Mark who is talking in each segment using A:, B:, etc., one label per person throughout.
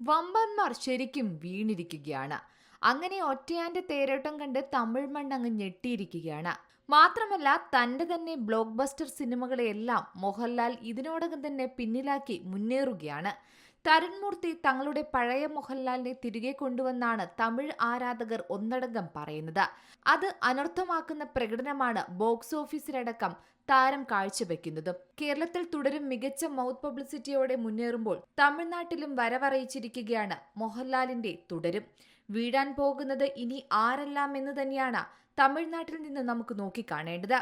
A: വമ്പന്മാർ ശരിക്കും വീണിരിക്കുകയാണ്. അങ്ങനെ ഒറ്റയാന്റെ തേരോട്ടം കണ്ട് തമിഴ് മണ്ണങ്ങ് ഞെട്ടിയിരിക്കുകയാണ്. മാത്രമല്ല തന്റെ തന്നെ ബ്ലോക്ക് ബസ്റ്റർ സിനിമകളെയെല്ലാം മോഹൻലാൽ ഇതിനോടകം തന്നെ പിന്നിലാക്കി മുന്നേറുകയാണ്. തരുൺമൂർത്തി തങ്ങളുടെ പഴയ മോഹൻലാലിനെ തിരികെ കൊണ്ടുവന്നാണ് തമിഴ് ആരാധകർ ഒന്നടങ്കം പറയുന്നത്. അത് അനർത്ഥമാക്കുന്ന പ്രകടനമാണ് ബോക്സ് ഓഫീസിലടക്കം താരം കാഴ്ചവെക്കുന്നതും. കേരളത്തിൽ തുടരും മികച്ച മൗത്ത് പബ്ലിസിറ്റിയോടെ മുന്നേറുമ്പോൾ തമിഴ്നാട്ടിലും വരവറിയിച്ചിരിക്കുകയാണ് മോഹൻലാലിന്റെ തുടരും. വീഴാൻ പോകുന്നത് ഇനി ആരെല്ലാം എന്ന് തന്നെയാണ് തമിഴ്നാട്ടിൽ നിന്ന് നമുക്ക് നോക്കിക്കാണേണ്ടത്.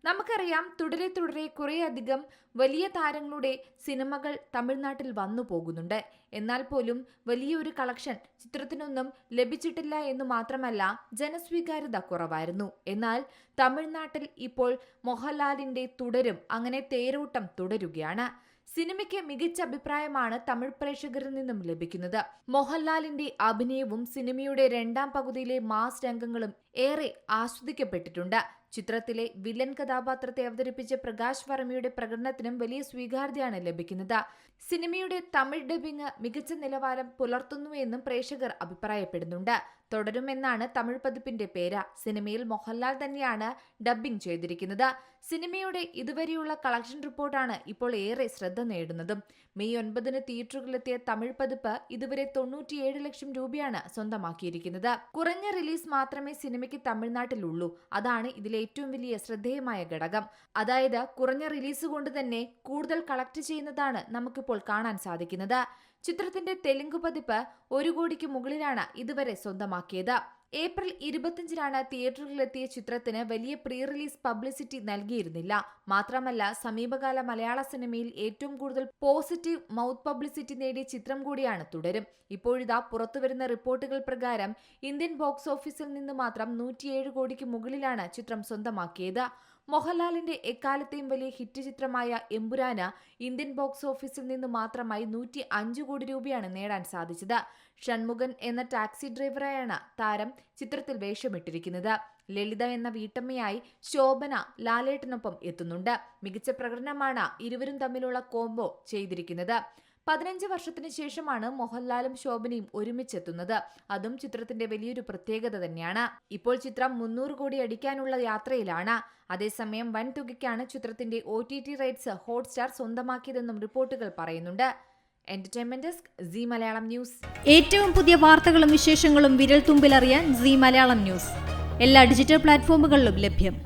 A: നമുക്കറിയാം, തുടരെ തുടരെ കുറേയധികം വലിയ താരങ്ങളുടെ സിനിമകൾ തമിഴ്നാട്ടിൽ വന്നു പോകുന്നുണ്ട്. എന്നാൽ പോലും വലിയൊരു കളക്ഷൻ ചിത്രത്തിനൊന്നും ലഭിച്ചിട്ടില്ല എന്ന് മാത്രമല്ല, ജനസ്വീകാര്യത കുറവായിരുന്നു. എന്നാൽ തമിഴ്നാട്ടിൽ ഇപ്പോൾ മോഹൻലാലിന്റെ തുടരും അങ്ങനെ തേരോട്ടം തുടരുകയാണ്. സിനിമയ്ക്ക് മികച്ച അഭിപ്രായമാണ് തമിഴ് പ്രേക്ഷകരിൽ നിന്നും ലഭിക്കുന്നത്. മോഹൻലാലിന്റെ അഭിനയവും സിനിമയുടെ രണ്ടാം പകുതിയിലെ മാസ് രംഗങ്ങളും ഏറെ ആസ്വദിക്കപ്പെട്ടിട്ടുണ്ട്. ചിത്രത്തിലെ വില്ലൻ കഥാപാത്രത്തെ അവതരിപ്പിച്ച പ്രകാശ് വർമ്മയുടെ പ്രകടനത്തിനും വലിയ സ്വീകാര്യതയാണ് ലഭിക്കുന്നത്. സിനിമയുടെ തമിഴ് ഡബിംഗ് മികച്ച നിലവാരം പുലർത്തുന്നുവെന്നും പ്രേക്ഷകർ അഭിപ്രായപ്പെടുന്നുണ്ട്. തുടരുമെന്നാണ് തമിഴ് പതിപ്പിന്റെ പേര്. സിനിമയിൽ മോഹൻലാൽ തന്നെയാണ് ഡബ്ബിംഗ് ചെയ്തിരിക്കുന്നത്. സിനിമയുടെ ഇതുവരെയുള്ള കളക്ഷൻ റിപ്പോർട്ടാണ് ഇപ്പോൾ ഏറെ ശ്രദ്ധ നേടുന്നതും. മെയ് 9 തിയേറ്ററുകളിലെത്തിയ തമിഴ് പതിപ്പ് ഇതുവരെ 97 ലക്ഷം രൂപയാണ് സ്വന്തമാക്കിയിരിക്കുന്നത്. കുറഞ്ഞ റിലീസ് മാത്രമേ സിനിമയ്ക്ക് തമിഴ്നാട്ടിലുള്ളൂ. അതാണ് ഇതിലെ ഏറ്റവും വലിയ ശ്രദ്ധേയമായ ഘടകം. അതായത് കുറഞ്ഞ റിലീസ് കൊണ്ട് തന്നെ കൂടുതൽ കളക്ട് ചെയ്യുന്നതാണ് നമുക്കിപ്പോൾ കാണാൻ സാധിക്കുന്നത്. ചിത്രത്തിന്റെ തെലുങ്ക് പതിപ്പ് 1 കോടിക്ക് മുകളിലാണ് ഇതുവരെ സ്വന്തമാക്കിയത്. ഏപ്രിൽ 25 തിയേറ്ററുകളിലെത്തിയ ചിത്രത്തിന് വലിയ പ്രീ റിലീസ് പബ്ലിസിറ്റി നൽകിയിരുന്നില്ല. മാത്രമല്ല, സമീപകാല മലയാള സിനിമയിൽ ഏറ്റവും കൂടുതൽ പോസിറ്റീവ് മൗത്ത് പബ്ലിസിറ്റി നേടിയ ചിത്രം കൂടിയാണ് തുടരും. ഇപ്പോഴിതാ പുറത്തുവരുന്ന റിപ്പോർട്ടുകൾ പ്രകാരം ഇന്ത്യൻ ബോക്സ് ഓഫീസിൽ നിന്ന് മാത്രം 107 കോടിക്ക് മുകളിലാണ് ചിത്രം സ്വന്തമാക്കിയത്. മോഹൻലാലിന്റെ എക്കാലത്തെയും വലിയ ഹിറ്റ് ചിത്രമായ എമ്പുരാന് ഇന്ത്യൻ ബോക്സ് ഓഫീസിൽ നിന്ന് മാത്രമായി 105 കോടി രൂപയാണ് നേടാൻ സാധിച്ചത്. ഷൺമുഖൻ എന്ന ടാക്സി ഡ്രൈവറായാണ് താരം ചിത്രത്തിൽ വേഷമിട്ടിരിക്കുന്നത്. ലളിത എന്ന വീട്ടമ്മയായി ശോഭന ലാലേട്ടനൊപ്പം എത്തുന്നുണ്ട്. മികച്ച പ്രകടനമാണ് ഇരുവരും തമ്മിലുള്ള കോംബോ ചെയ്തിരിക്കുന്നത്. 15 വർഷത്തിന് ശേഷമാണ് മോഹൻലാലും ശോഭനയും ഒരുമിച്ചെത്തുന്നത്. അതും ചിത്രത്തിന്റെ വലിയൊരു പ്രത്യേകത തന്നെയാണ്. ഇപ്പോൾ ചിത്രം 300 കോടി അടിക്കാനുള്ള യാത്രയിലാണ്. അതേസമയം വൻ തുകയ്ക്കാണ് ചിത്രത്തിന്റെ OTT റൈറ്റ്സ് ഹോട്ട്സ്റ്റാർ സ്വന്തമാക്കിയതെന്നും റിപ്പോർട്ടുകൾ പറയുന്നുണ്ട്. Entertainment desk, Zee Malayalam news.
B: ഏറ്റവും പുതിയ വാർത്തകളും വിശേഷങ്ങളും വിരൽ തുമ്പിലറിയാൻ സീ മലയാളം ന്യൂസ് എല്ലാ ഡിജിറ്റൽ പ്ലാറ്റ്ഫോമുകളിലും ലഭ്യം.